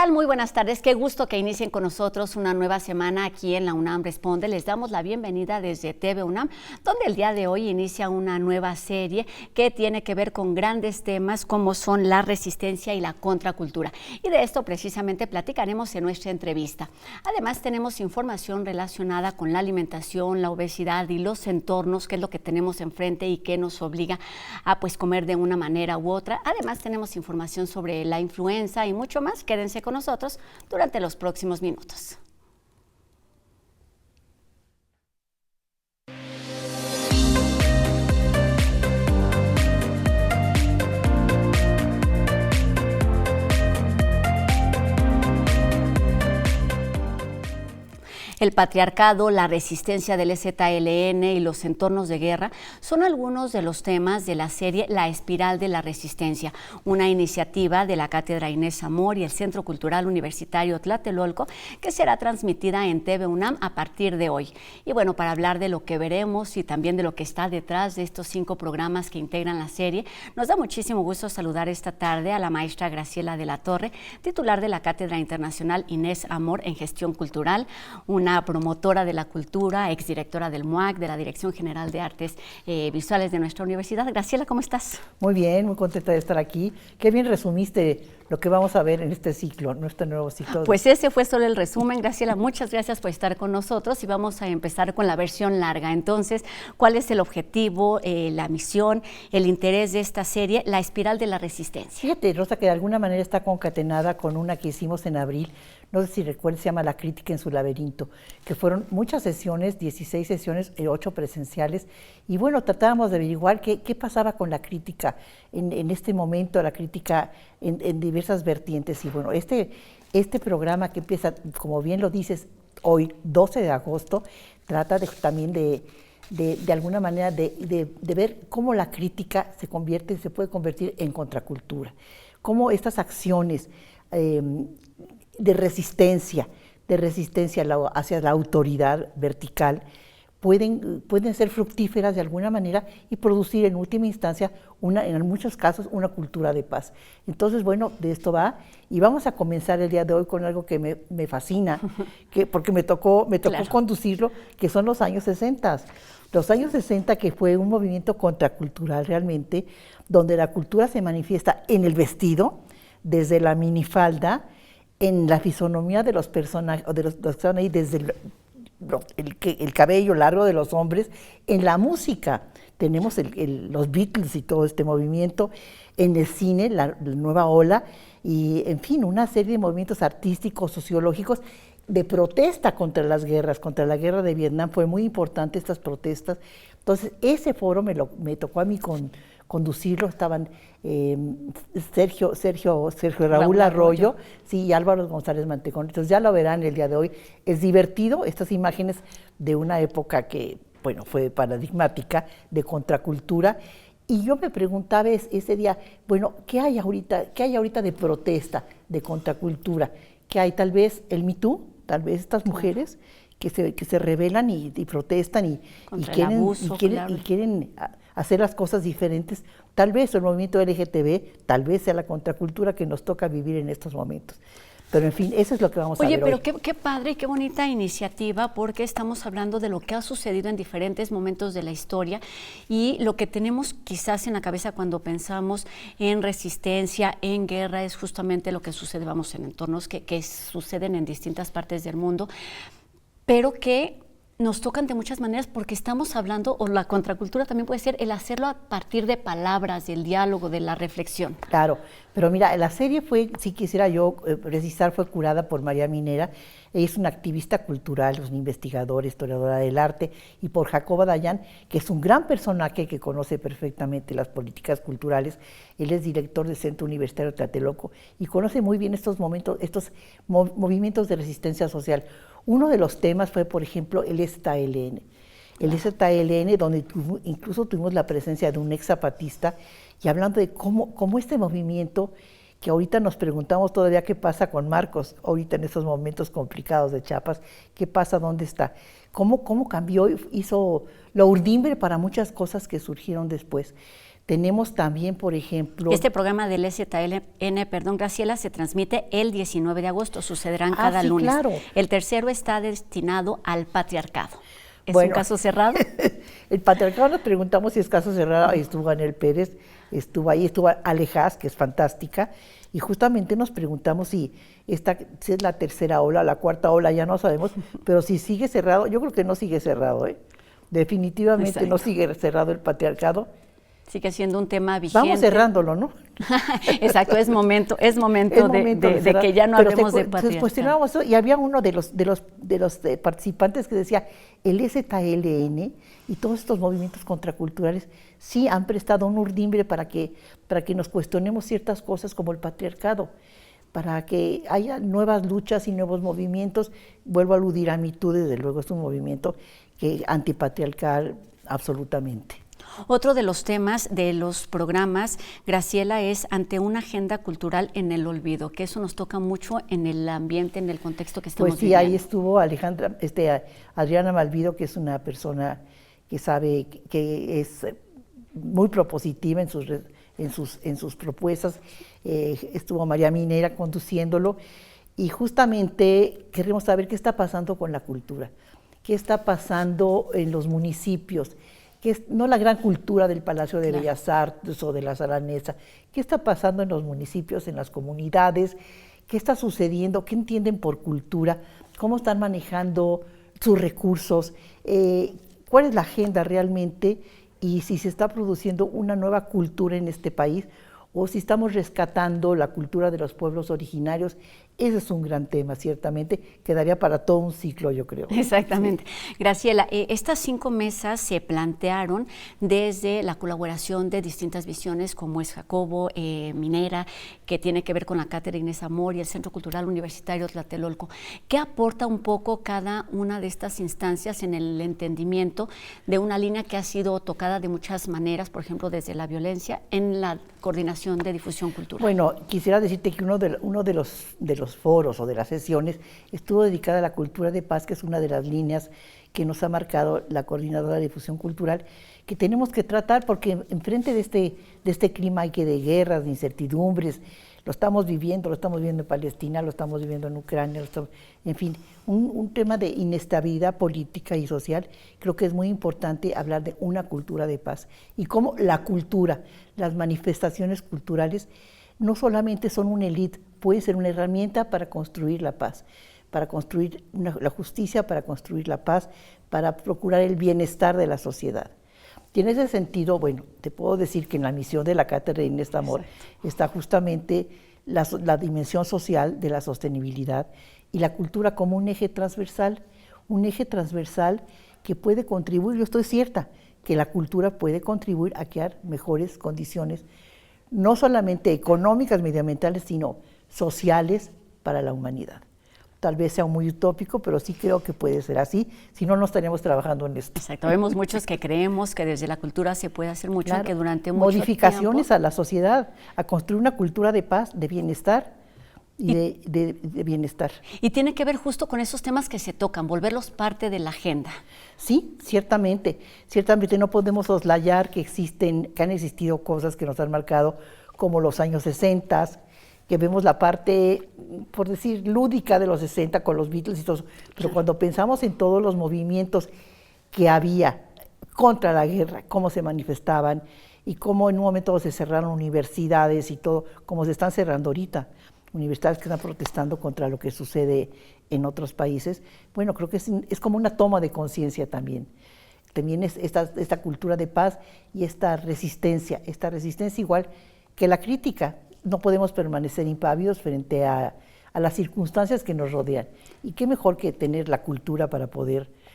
tal? Muy buenas tardes. Qué gusto que inicien con nosotros una nueva semana aquí en la UNAM Responde. Les damos la bienvenida desde TV UNAM, donde el día de hoy inicia una nueva serie que tiene que ver con grandes temas como son la resistencia y la contracultura. Y de esto precisamente platicaremos en nuestra entrevista. Además, tenemos información relacionada con la alimentación, la obesidad y los entornos, que es lo que tenemos enfrente y que nos obliga a comer de una manera u otra. Además, tenemos información sobre la influenza y mucho más. Quédense con nosotros durante los próximos minutos. El patriarcado, la resistencia del EZLN y los entornos de guerra son algunos de los temas de la serie La Espiral de la Resistencia, una iniciativa de la Cátedra Inés Amor y el Centro Cultural Universitario Tlatelolco, que será transmitida en TV UNAM a partir de hoy. Y bueno, para hablar de lo que veremos y también de lo que está detrás de estos 5 programas que integran la serie, nos da muchísimo gusto saludar esta tarde a la maestra Graciela de la Torre, titular de la Cátedra Internacional Inés Amor en Gestión Cultural, una promotora de la cultura, exdirectora del MUAC, de la Dirección General de Artes Visuales de nuestra universidad. Graciela, ¿cómo estás? Muy bien, muy contenta de estar aquí. Qué bien resumiste lo que vamos a ver en este ciclo, nuestro nuevo ciclo. Pues ese fue solo el resumen, Graciela. Muchas gracias por estar con nosotros y vamos a empezar con la versión larga. Entonces, ¿cuál es el objetivo, la misión, el interés de esta serie, La Espiral de la Resistencia? Fíjate, Rosa, que de alguna manera está concatenada con una que hicimos en abril, no sé si recuerdas, se llama La Crítica en su laberinto, que fueron muchas sesiones, 16 sesiones, 8 presenciales, y bueno, tratábamos de averiguar qué pasaba con la crítica en este momento, la crítica en diversas vertientes. Y bueno, este programa que empieza, como bien lo dices, hoy, 12 de agosto, trata también de alguna manera de ver cómo la crítica se puede convertir en contracultura, cómo estas acciones de resistencia hacia la autoridad vertical pueden ser fructíferas de alguna manera y producir en última instancia, en muchos casos, una cultura de paz. Entonces, bueno, de esto va, y vamos a comenzar el día de hoy con algo que me fascina, porque me tocó claro, conducirlo, que son los años 60. Los años 60, que fue un movimiento contracultural realmente, donde la cultura se manifiesta en el vestido, desde la minifalda, en la fisonomía de los personajes, o de los que están ahí, desde el cabello largo de los hombres, en la música. Tenemos los Beatles y todo este movimiento, en el cine, la nueva ola, y en fin, una serie de movimientos artísticos, sociológicos, de protesta contra las guerras, contra la guerra de Vietnam. Fue muy importante estas protestas. Entonces, ese foro me tocó a mí conducirlo. Estaban Sergio Raúl Arroyo, sí, y Álvaro González Mantecón. Entonces ya lo verán el día de hoy. Es divertido, estas imágenes de una época que, bueno, fue paradigmática, de contracultura. Y yo me preguntaba ese día, bueno, ¿qué hay ahorita de protesta, de contracultura? ¿Qué hay? Tal vez el Me Too, tal vez estas mujeres que se rebelan y protestan y quieren hacer las cosas diferentes. Tal vez el movimiento LGTB, tal vez sea la contracultura que nos toca vivir en estos momentos. Pero en fin, eso es lo que vamos a ver hoy. Oye, pero qué padre y qué bonita iniciativa, porque estamos hablando de lo que ha sucedido en diferentes momentos de la historia y lo que tenemos quizás en la cabeza cuando pensamos en resistencia, en guerra, es justamente lo que sucede, vamos, en entornos que suceden en distintas partes del mundo, pero que nos tocan de muchas maneras porque estamos hablando, o la contracultura también puede ser el hacerlo a partir de palabras, del diálogo, de la reflexión. Claro, pero mira, la serie fue, si quisiera yo precisar, fue curada por María Minera. Ella es una activista cultural, es una investigadora, historiadora del arte, y por Jacobo Dayan, que es un gran personaje que conoce perfectamente las políticas culturales. Él es director del Centro Universitario Tlatelolco y conoce muy bien estos movimientos de resistencia social. Uno de los temas fue, por ejemplo, el EZLN. El EZLN, donde incluso tuvimos la presencia de un ex zapatista, y hablando de cómo este movimiento, que ahorita nos preguntamos todavía qué pasa con Marcos, ahorita en estos momentos complicados de Chiapas, qué pasa, dónde está, cómo cambió, hizo lo urdimbre para muchas cosas que surgieron después. Tenemos también, por ejemplo... Este programa del SZLN, perdón, Graciela, se transmite el 19 de agosto, sucederán cada lunes. Claro. El tercero está destinado al patriarcado. ¿Es Bueno, un caso cerrado? El patriarcado, nos preguntamos si es caso cerrado. Ahí estuvo Anel Pérez, estuvo Alejaz, que es fantástica, y justamente nos preguntamos si esta si es la tercera ola, la cuarta ola, ya no sabemos, pero si sigue cerrado, yo creo que no sigue cerrado, definitivamente. Exacto. No sigue cerrado el patriarcado. Sigue siendo un tema vigente. Vamos cerrándolo, ¿no? Exacto, es momento de que ya no hablemos de patriarcado. Cuestionábamos eso y había uno de los participantes que decía, el SZLN y todos estos movimientos contraculturales sí han prestado un urdimbre para que nos cuestionemos ciertas cosas como el patriarcado, para que haya nuevas luchas y nuevos movimientos. Vuelvo a aludir a MeToo, desde luego es un movimiento antipatriarcal absolutamente. Otro de los temas de los programas, Graciela, es ante una agenda cultural en el olvido, que eso nos toca mucho en el ambiente, en el contexto que estamos viviendo. Pues sí, ahí estuvo Adriana Malvido, que es una persona que sabe que es muy propositiva en sus propuestas. Estuvo María Minera conduciéndolo y justamente queremos saber qué está pasando con la cultura, qué está pasando en los municipios, que es no la gran cultura del Palacio de Bellas Artes o de la Sala Neza, qué está pasando en los municipios, en las comunidades, qué está sucediendo, qué entienden por cultura, cómo están manejando sus recursos, cuál es la agenda realmente y si se está produciendo una nueva cultura en este país o si estamos rescatando la cultura de los pueblos originarios. Ese es un gran tema, ciertamente, quedaría para todo un ciclo, yo creo. Exactamente. Sí. Graciela, estas 5 mesas se plantearon desde la colaboración de distintas visiones, como es Jacobo Minera, que tiene que ver con la Cátedra Inés Amor y el Centro Cultural Universitario Tlatelolco. ¿Qué aporta un poco cada una de estas instancias en el entendimiento de una línea que ha sido tocada de muchas maneras, por ejemplo, desde la violencia, en la coordinación de difusión cultural? Bueno, quisiera decirte que uno de los foros o de las sesiones estuvo dedicada a la cultura de paz, que es una de las líneas que nos ha marcado la Coordinadora de Difusión Cultural, que tenemos que tratar porque enfrente de este clima de guerras, de incertidumbres, lo estamos viviendo en Palestina, lo estamos viviendo en Ucrania, en fin, un tema de inestabilidad política y social. Creo que es muy importante hablar de una cultura de paz y cómo la cultura, las manifestaciones culturales, no solamente son una élite, pueden ser una herramienta para construir la paz, para construir la justicia, para construir la paz, para procurar el bienestar de la sociedad. Y en ese sentido, bueno, te puedo decir que en la misión de la Cátedra Inés Amor está justamente la dimensión social de la sostenibilidad y la cultura como un eje transversal que puede contribuir. Yo estoy cierta que la cultura puede contribuir a crear mejores condiciones, no solamente económicas, medioambientales, sino sociales para la humanidad. Tal vez sea muy utópico, pero sí creo que puede ser así, si no, no estaríamos trabajando en esto. Exacto, vemos muchos que creemos que desde la cultura se puede hacer mucho, que durante mucho modificaciones tiempo, a la sociedad, a construir una cultura de paz, de bienestar y de bienestar. Y tiene que ver justo con esos temas que se tocan, volverlos parte de la agenda. Sí, ciertamente no podemos soslayar que han existido cosas que nos han marcado, como los años 60, que vemos la parte, por decir, lúdica de los 60 con los Beatles y todo, pero cuando pensamos en todos los movimientos que había contra la guerra, cómo se manifestaban y cómo en un momento se cerraron universidades y todo, como se están cerrando ahorita, universidades que están protestando contra lo que sucede en otros países. Bueno, creo que es como una toma de conciencia también. También es esta cultura de paz y esta resistencia igual que la crítica. No podemos permanecer impávidos frente a las circunstancias que nos rodean. Y qué mejor que tener la cultura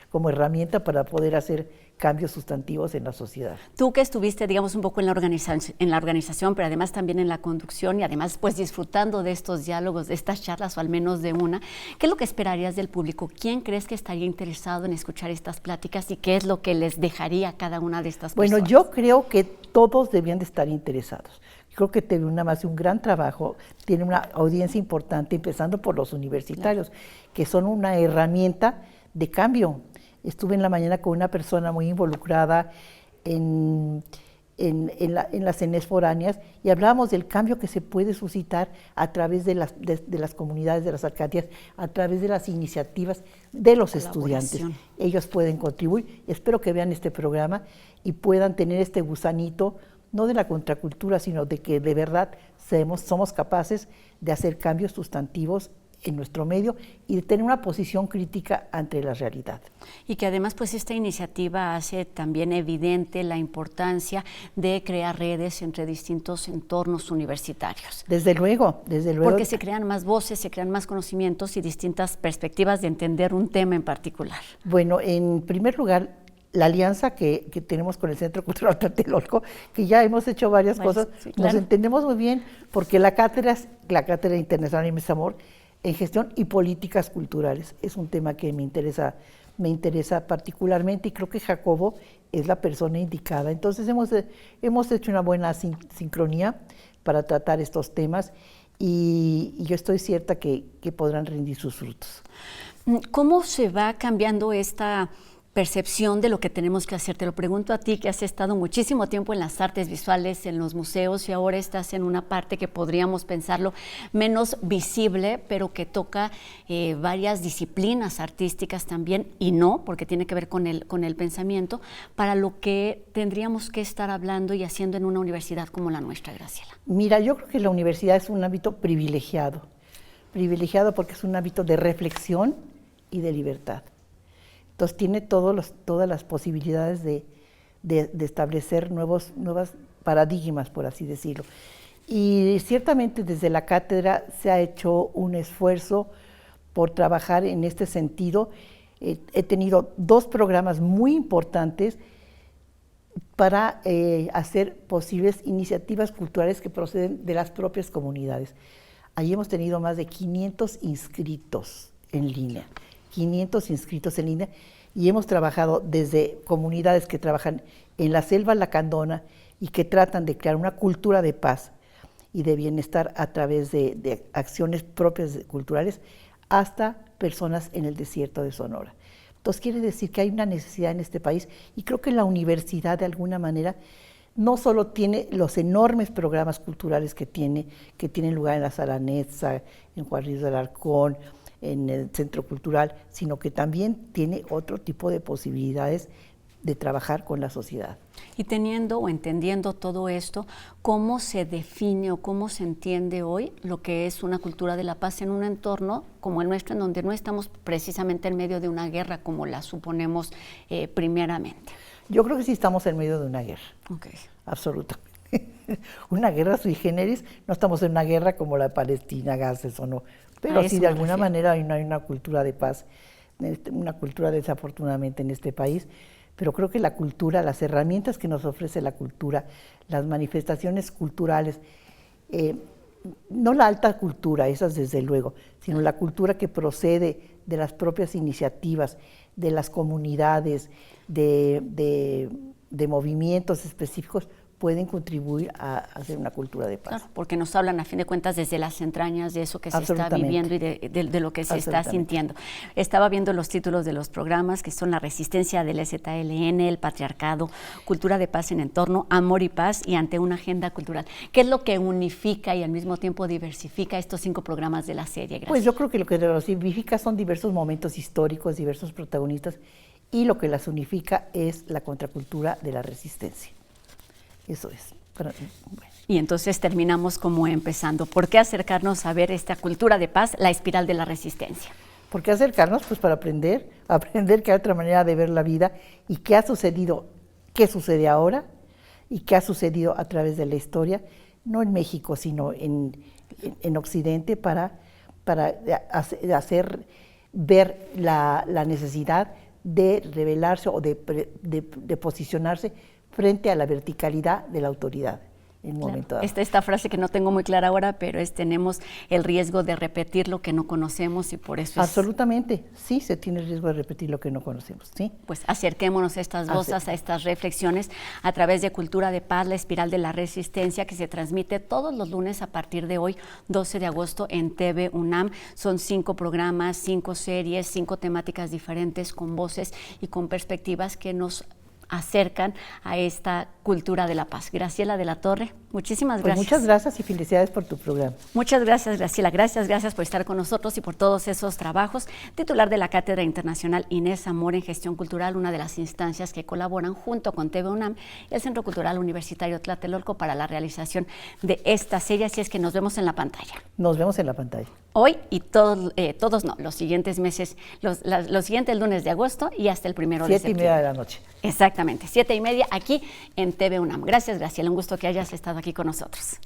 como herramienta para poder hacer cambios sustantivos en la sociedad. Tú que estuviste, digamos, un poco en la organización, pero además también en la conducción y además pues disfrutando de estos diálogos, de estas charlas o al menos de una, ¿qué es lo que esperarías del público? ¿Quién crees que estaría interesado en escuchar estas pláticas y qué es lo que les dejaría a cada una de estas personas? Bueno, yo creo que todos debían de estar interesados. Creo que TV-UNAM hace un gran trabajo, tiene una audiencia importante, empezando por los universitarios, que son una herramienta de cambio. Estuve en la mañana con una persona muy involucrada en en las ENES foráneas, y hablábamos del cambio que se puede suscitar a través de las comunidades, de las alcaldías, a través de las iniciativas de los estudiantes. Ellos pueden contribuir. Espero que vean este programa y puedan tener este gusanito, no de la contracultura, sino de que de verdad somos capaces de hacer cambios sustantivos en nuestro medio y de tener una posición crítica ante la realidad. Y que además pues esta iniciativa hace también evidente la importancia de crear redes entre distintos entornos universitarios. Desde luego, desde luego. Porque se crean más voces, se crean más conocimientos y distintas perspectivas de entender un tema en particular. Bueno, en primer lugar, la alianza que tenemos con el Centro Cultural Tlatelolco, que ya hemos hecho varias cosas, sí, claro. Nos entendemos muy bien, porque la cátedra internacional Inés Amor en gestión y políticas culturales es un tema que me interesa particularmente, y creo que Jacobo es la persona indicada. Entonces hemos hecho una buena sincronía para tratar estos temas, y yo estoy cierta que podrán rendir sus frutos. ¿Cómo se va cambiando esta percepción de lo que tenemos que hacer? Te lo pregunto a ti, que has estado muchísimo tiempo en las artes visuales, en los museos, y ahora estás en una parte que podríamos pensarlo menos visible, pero que toca varias disciplinas artísticas también, y no, porque tiene que ver con el pensamiento, para lo que tendríamos que estar hablando y haciendo en una universidad como la nuestra, Graciela. Mira, yo creo que la universidad es un ámbito privilegiado porque es un ámbito de reflexión y de libertad. Entonces tiene todas las posibilidades de establecer nuevos paradigmas, por así decirlo. Y ciertamente desde la cátedra se ha hecho un esfuerzo por trabajar en este sentido. He tenido 2 programas muy importantes para hacer posibles iniciativas culturales que proceden de las propias comunidades. Allí hemos tenido más de 500 inscritos en línea. 500 inscritos en línea, y hemos trabajado desde comunidades que trabajan en la selva lacandona y que tratan de crear una cultura de paz y de bienestar a través de acciones propias culturales, hasta personas en el desierto de Sonora. Entonces quiere decir que hay una necesidad en este país, y creo que la universidad de alguna manera no solo tiene los enormes programas culturales que tienen lugar en la Sala Netza, en Juan Ruiz de Alarcón, en el Centro Cultural, sino que también tiene otro tipo de posibilidades de trabajar con la sociedad. Y teniendo o entendiendo todo esto, ¿cómo se define o cómo se entiende hoy lo que es una cultura de la paz en un entorno como el nuestro, en donde no estamos precisamente en medio de una guerra como la suponemos primeramente? Yo creo que sí estamos en medio de una guerra, absolutamente. Una guerra sui generis, no estamos en una guerra como la de Palestina, Gaza, eso no. Pero sí, de alguna manera hay una cultura de paz, una cultura desafortunadamente en este país, pero creo que la cultura, las herramientas que nos ofrece la cultura, las manifestaciones culturales, no la alta cultura, esas desde luego, sino la cultura que procede de las propias iniciativas, de las comunidades, de movimientos específicos, pueden contribuir a hacer una cultura de paz. Claro, porque nos hablan a fin de cuentas desde las entrañas de eso que se está viviendo y de lo que se está sintiendo. Estaba viendo los títulos de los programas, que son La resistencia del EZLN, El patriarcado, Cultura de paz en entorno, Amor y paz, y Ante una agenda cultural. ¿Qué es lo que unifica y al mismo tiempo diversifica estos 5 programas de la serie? Gracias. Pues yo creo que lo que los unifica son diversos momentos históricos, diversos protagonistas, y lo que las unifica es la contracultura de la resistencia. Eso es. Pero, bueno. Y entonces terminamos como empezando. ¿Por qué acercarnos a ver esta cultura de paz, la espiral de la resistencia? ¿Por qué acercarnos? Pues para aprender que hay otra manera de ver la vida, y qué ha sucedido, qué sucede ahora y qué ha sucedido a través de la historia, no en México, sino en Occidente, para hacer ver la necesidad de rebelarse o de posicionarse frente a la verticalidad de la autoridad en un momento dado. Esta frase que no tengo muy clara ahora, pero tenemos el riesgo de repetir lo que no conocemos, y por eso absolutamente, sí, se tiene el riesgo de repetir lo que no conocemos, sí. Pues acerquémonos a estas voces, a estas reflexiones, a través de Cultura de Paz, la espiral de la resistencia, que se transmite todos los lunes a partir de hoy, 12 de agosto, en TV UNAM. Son 5 programas, 5 series, 5 temáticas diferentes, con voces y con perspectivas que nos acercan a esta cultura de la paz. Graciela de la Torre, muchísimas Pues gracias. muchas gracias y felicidades por tu programa. Muchas gracias, Graciela. Gracias por estar con nosotros y por todos esos trabajos. Titular de la Cátedra Internacional Inés Zamora en Gestión Cultural, una de las instancias que colaboran junto con TV UNAM y el Centro Cultural Universitario Tlatelolco para la realización de esta serie. Así es que nos vemos en la pantalla. Nos vemos en la pantalla. Hoy y todos no, los siguientes meses, los siguientes lunes de agosto y hasta el 1 de septiembre. 7:30 de la noche. Exactamente, 7:30 aquí en TV UNAM. Gracias, Graciela, un gusto que hayas estado aquí con nosotros.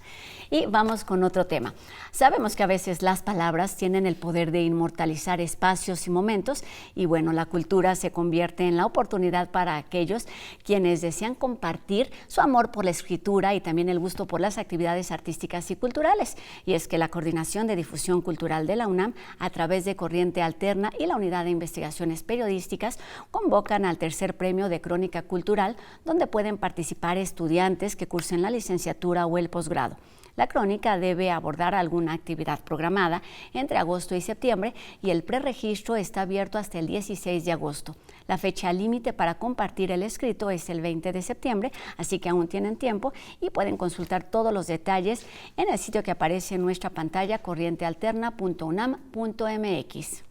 Y vamos con otro tema. Sabemos que a veces las palabras tienen el poder de inmortalizar espacios y momentos y bueno, la cultura se convierte en la oportunidad para aquellos quienes desean compartir su amor por la escritura y también el gusto por las actividades artísticas y culturales. Y es que la Coordinación de Difusión Cultural de la UNAM, a través de Corriente Alterna y la Unidad de Investigaciones Periodísticas, convocan al tercer premio de Crónica Cultural, donde pueden participar estudiantes que cursen la licenciatura o el posgrado. La crónica debe abordar alguna actividad programada entre agosto y septiembre y el preregistro está abierto hasta el 16 de agosto. La fecha límite para compartir el escrito es el 20 de septiembre, así que aún tienen tiempo y pueden consultar todos los detalles en el sitio que aparece en nuestra pantalla, corrientealterna.unam.mx.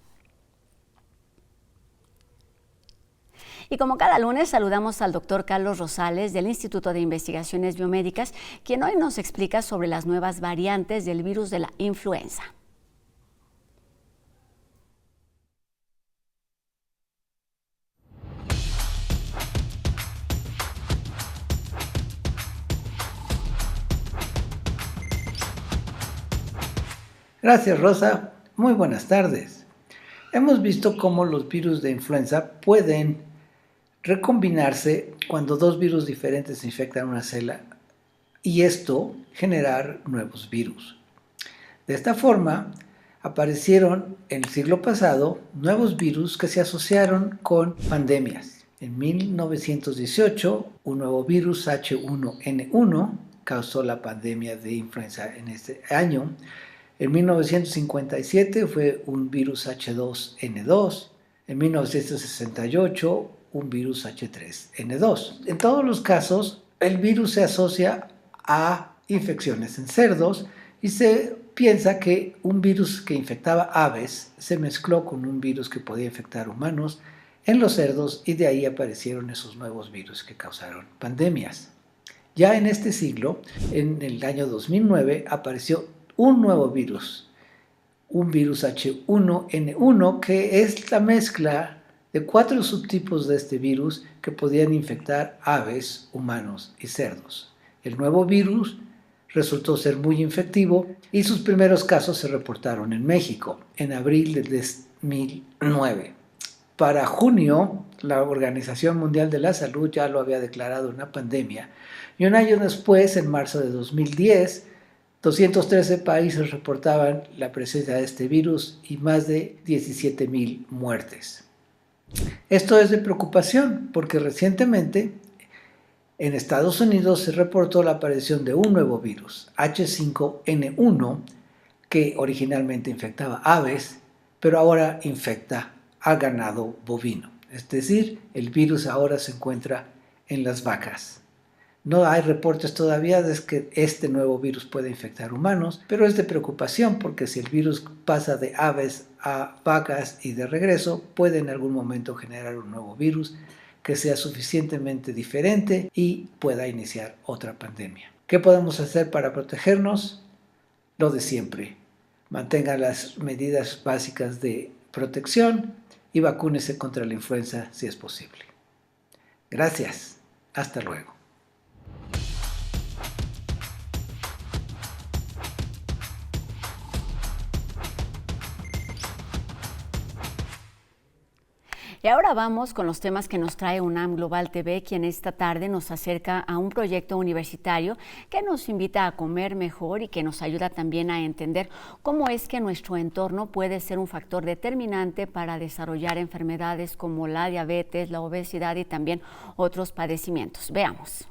Y como cada lunes, saludamos al doctor Carlos Rosales del Instituto de Investigaciones Biomédicas, quien hoy nos explica sobre las nuevas variantes del virus de la influenza. Gracias, Rosa. Muy buenas tardes. Hemos visto cómo los virus de influenza pueden recombinarse cuando dos virus diferentes infectan una célula y esto generar nuevos virus. De esta forma, aparecieron en el siglo pasado nuevos virus que se asociaron con pandemias. En 1918, un nuevo virus H1N1 causó la pandemia de influenza en este año. En 1957 fue un virus H2N2. En 1968, un virus H3N2. En todos los casos, el virus se asocia a infecciones en cerdos y se piensa que un virus que infectaba aves se mezcló con un virus que podía infectar humanos en los cerdos y de ahí aparecieron esos nuevos virus que causaron pandemias. Ya en este siglo, en el año 2009, apareció un nuevo virus, un virus H1N1 que es la mezcla de 4 subtipos de este virus que podían infectar aves, humanos y cerdos. El nuevo virus resultó ser muy infectivo y sus primeros casos se reportaron en México en abril de 2009. Para junio, la Organización Mundial de la Salud ya lo había declarado una pandemia y un año después, en marzo de 2010, 213 países reportaban la presencia de este virus y más de 17,000 muertes. Esto es de preocupación porque recientemente en Estados Unidos se reportó la aparición de un nuevo virus, H5N1, que originalmente infectaba aves, pero ahora infecta al ganado bovino. Es decir, el virus ahora se encuentra en las vacas. No hay reportes todavía de que este nuevo virus puede infectar humanos, pero es de preocupación porque si el virus pasa de aves a vacas y de regreso, puede en algún momento generar un nuevo virus que sea suficientemente diferente y pueda iniciar otra pandemia. ¿Qué podemos hacer para protegernos? Lo de siempre. Mantengan las medidas básicas de protección y vacúnese contra la influenza si es posible. Gracias. Hasta luego. Y ahora vamos con los temas que nos trae UNAM Global TV, quien esta tarde nos acerca a un proyecto universitario que nos invita a comer mejor y que nos ayuda también a entender cómo es que nuestro entorno puede ser un factor determinante para desarrollar enfermedades como la diabetes, la obesidad y también otros padecimientos. Veamos.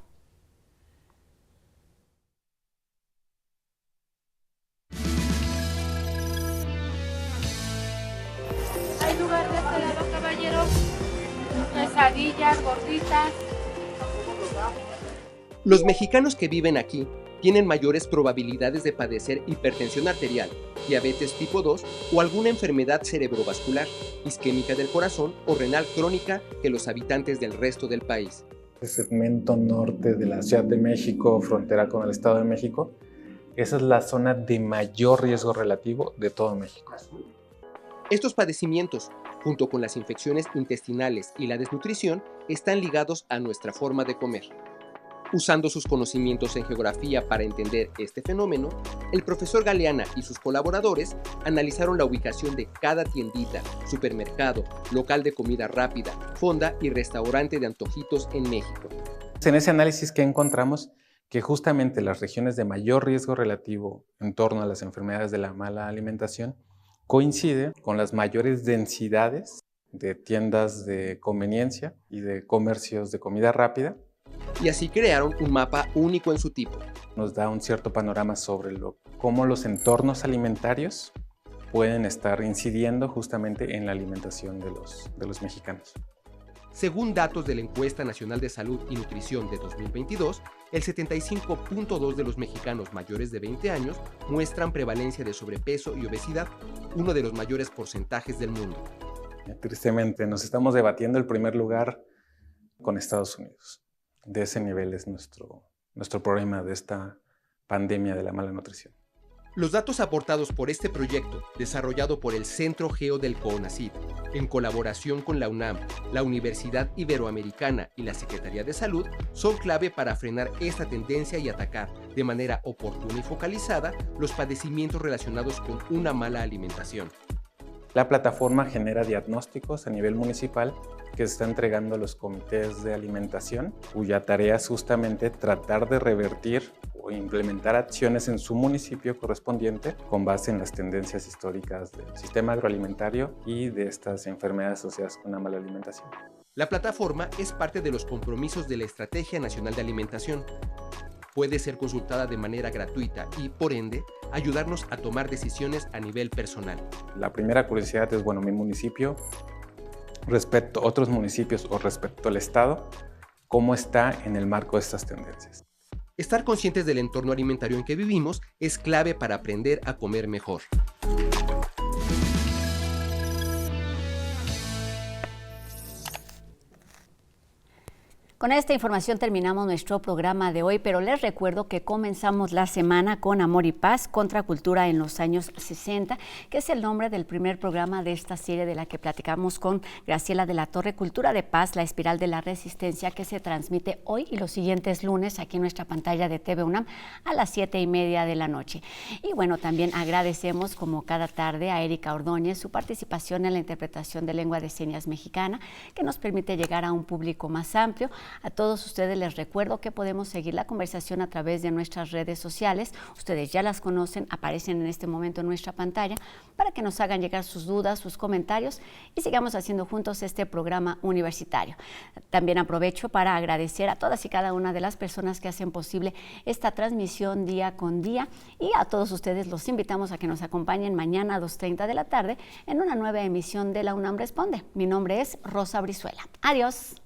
¿Hay lugar de este lado, caballero? Quesadillas, gorditas. Los mexicanos que viven aquí tienen mayores probabilidades de padecer hipertensión arterial, diabetes tipo 2 o alguna enfermedad cerebrovascular, isquémica del corazón o renal crónica que los habitantes del resto del país. El segmento norte de la Ciudad de México, frontera con el Estado de México, esa es la zona de mayor riesgo relativo de todo México. Estos padecimientos, junto con las infecciones intestinales y la desnutrición, están ligados a nuestra forma de comer. Usando sus conocimientos en geografía para entender este fenómeno, el profesor Galeana y sus colaboradores analizaron la ubicación de cada tiendita, supermercado, local de comida rápida, fonda y restaurante de antojitos en México. En ese análisis que encontramos que justamente las regiones de mayor riesgo relativo en torno a las enfermedades de la mala alimentación coincide con las mayores densidades de tiendas de conveniencia y de comercios de comida rápida. Y así crearon un mapa único en su tipo. Nos da un cierto panorama sobre cómo los entornos alimentarios pueden estar incidiendo justamente en la alimentación de los mexicanos. Según datos de la Encuesta Nacional de Salud y Nutrición de 2022, el 75.2% de los mexicanos mayores de 20 años muestran prevalencia de sobrepeso y obesidad, uno de los mayores porcentajes del mundo. Tristemente, nos estamos debatiendo el primer lugar con Estados Unidos. De ese nivel es nuestro problema de esta pandemia de la mala nutrición. Los datos aportados por este proyecto, desarrollado por el Centro Geo del CONACYT, en colaboración con la UNAM, la Universidad Iberoamericana y la Secretaría de Salud, son clave para frenar esta tendencia y atacar, de manera oportuna y focalizada, los padecimientos relacionados con una mala alimentación. La plataforma genera diagnósticos a nivel municipal que se está entregando a los comités de alimentación, cuya tarea es justamente tratar de revertir o implementar acciones en su municipio correspondiente con base en las tendencias históricas del sistema agroalimentario y de estas enfermedades asociadas con la mala alimentación. La plataforma es parte de los compromisos de la Estrategia Nacional de Alimentación. Puede ser consultada de manera gratuita y, por ende, ayudarnos a tomar decisiones a nivel personal. La primera curiosidad es, mi municipio, respecto a otros municipios o respecto al Estado, ¿cómo está en el marco de estas tendencias? Estar conscientes del entorno alimentario en que vivimos es clave para aprender a comer mejor. Con esta información terminamos nuestro programa de hoy, pero les recuerdo que comenzamos la semana con Amor y Paz, Contracultura en los años 60, que es el nombre del primer programa de esta serie de la que platicamos con Graciela de la Torre, Cultura de Paz, la espiral de la resistencia, que se transmite hoy y los siguientes lunes aquí en nuestra pantalla de TV UNAM a las 7:30 de la noche. Y bueno, también agradecemos como cada tarde a Erika Ordóñez su participación en la interpretación de lengua de señas mexicana, que nos permite llegar a un público más amplio. A todos ustedes les recuerdo que podemos seguir la conversación a través de nuestras redes sociales. Ustedes ya las conocen, aparecen en este momento en nuestra pantalla para que nos hagan llegar sus dudas, sus comentarios y sigamos haciendo juntos este programa universitario. También aprovecho para agradecer a todas y cada una de las personas que hacen posible esta transmisión día con día, y a todos ustedes los invitamos a que nos acompañen mañana a 2:30 de la tarde en una nueva emisión de La UNAM Responde. Mi nombre es Rosa Brizuela. Adiós.